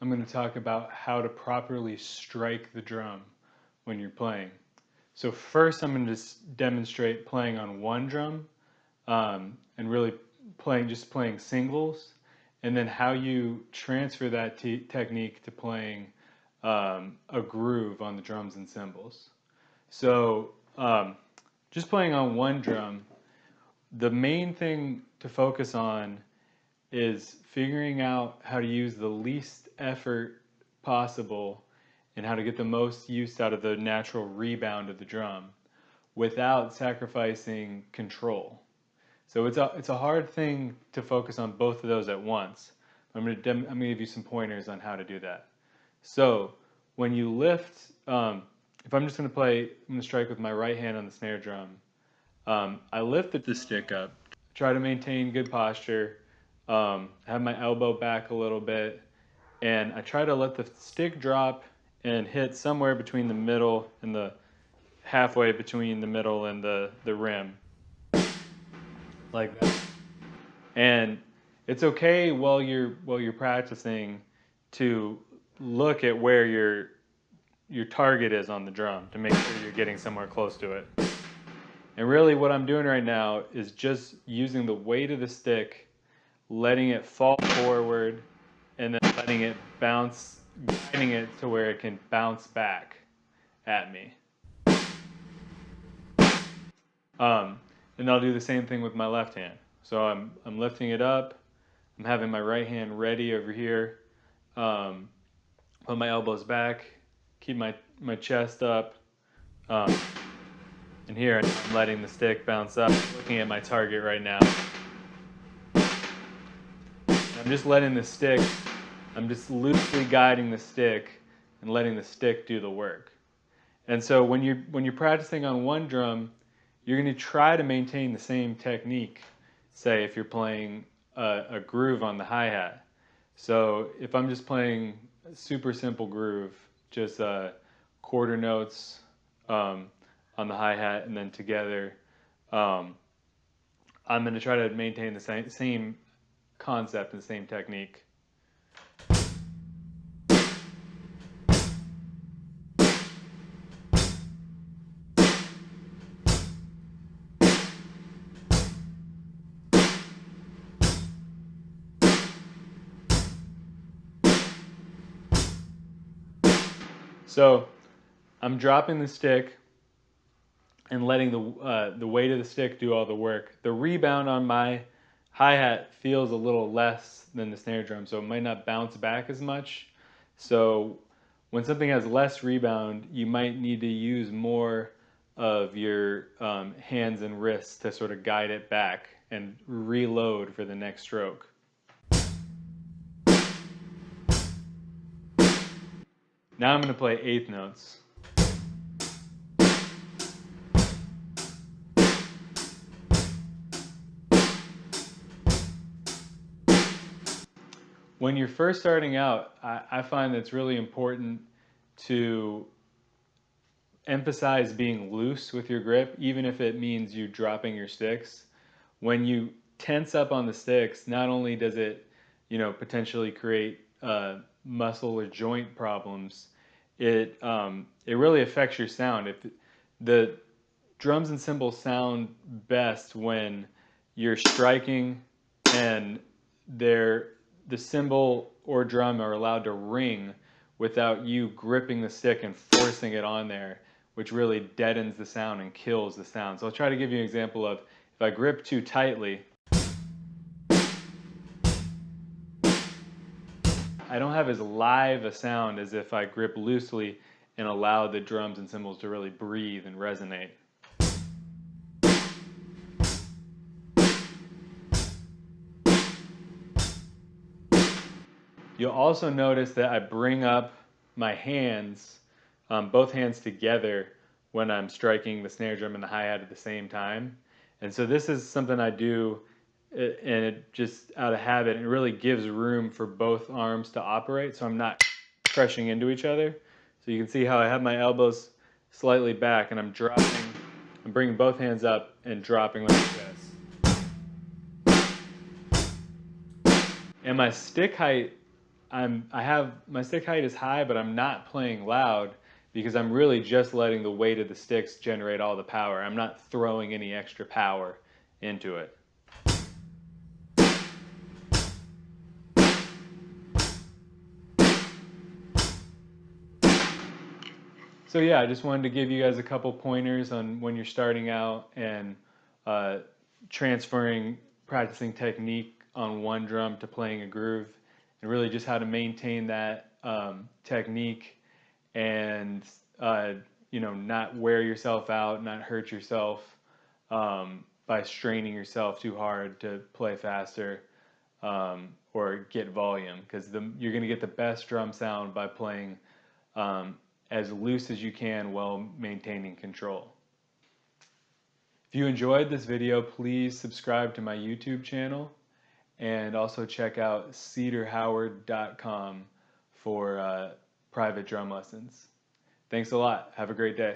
I'm going to talk about how to properly strike the drum when you're playing. So first I'm going to just demonstrate playing on one drum and really playing singles, and then how you transfer that technique to playing a groove on the drums and cymbals. So just playing on one drum, the main thing to focus on is figuring out how to use the least effort possible and how to get the most use out of the natural rebound of the drum without sacrificing control. So it's a hard thing to focus on both of those at once. I'm going to give you some pointers on how to do that. So when you lift, if I'm just going to play, I'm going to strike with my right hand on the snare drum. I lift the stick up, try to maintain good posture, have my elbow back a little bit, and I try to let the stick drop and hit somewhere between the middle and the halfway between the middle and the rim, like that. And it's okay while you're practicing to look at where your target is on the drum to make sure you're getting somewhere close to it. And really what I'm doing right now is just using the weight of the stick, letting it fall forward, and then letting it bounce, guiding it to where it can bounce back at me. And I'll do the same thing with my left hand. So I'm lifting it up, I'm having my right hand ready over here, put my elbows back, keep my chest up, and here I'm letting the stick bounce up, looking at my target right now. I'm just letting the stick, I'm just loosely guiding the stick and letting the stick do the work. And so when you're practicing on one drum, you're going to try to maintain the same technique, say if you're playing a groove on the hi-hat. So if I'm just playing a super simple groove, just quarter notes on the hi-hat and then together, I'm going to try to maintain the same concept and the same technique. So I'm dropping the stick and letting the weight of the stick do all the work. The rebound on my hi-hat feels a little less than the snare drum, so it might not bounce back as much. So when something has less rebound, you might need to use more of your hands and wrists to sort of guide it back and reload for the next stroke. Now I'm going to play eighth notes. When you're first starting out, I find that it's really important to emphasize being loose with your grip, even if it means you dropping your sticks. When you tense up on the sticks, not only does it, potentially create muscle or joint problems, it really affects your sound. If the drums and cymbals sound best when you're striking and the cymbal or drum are allowed to ring without you gripping the stick and forcing it on there, which really deadens the sound and kills the sound. So I'll try to give you an example of if I grip too tightly, I don't have as live a sound as if I grip loosely and allow the drums and cymbals to really breathe and resonate. You'll also notice that I bring up my hands, both hands together when I'm striking the snare drum and the hi-hat at the same time. And so this is something I do and it just out of habit, and it really gives room for both arms to operate so I'm not crushing into each other. So you can see how I have my elbows slightly back and I'm bringing both hands up and dropping like this. And my stick height I have my stick height is high, but I'm not playing loud because I'm really just letting the weight of the sticks generate all the power. I'm not throwing any extra power into it. So yeah, I just wanted to give you guys a couple pointers on when you're starting out and uh, transferring, practicing technique on one drum to playing a groove, and really just how to maintain that technique and not wear yourself out, not hurt yourself by straining yourself too hard to play faster or get volume, because you're going to get the best drum sound by playing um, as loose as you can while maintaining control. If you enjoyed this video, please subscribe to my YouTube channel and also check out cedarhoward.com for private drum lessons. Thanks a lot. Have a great day.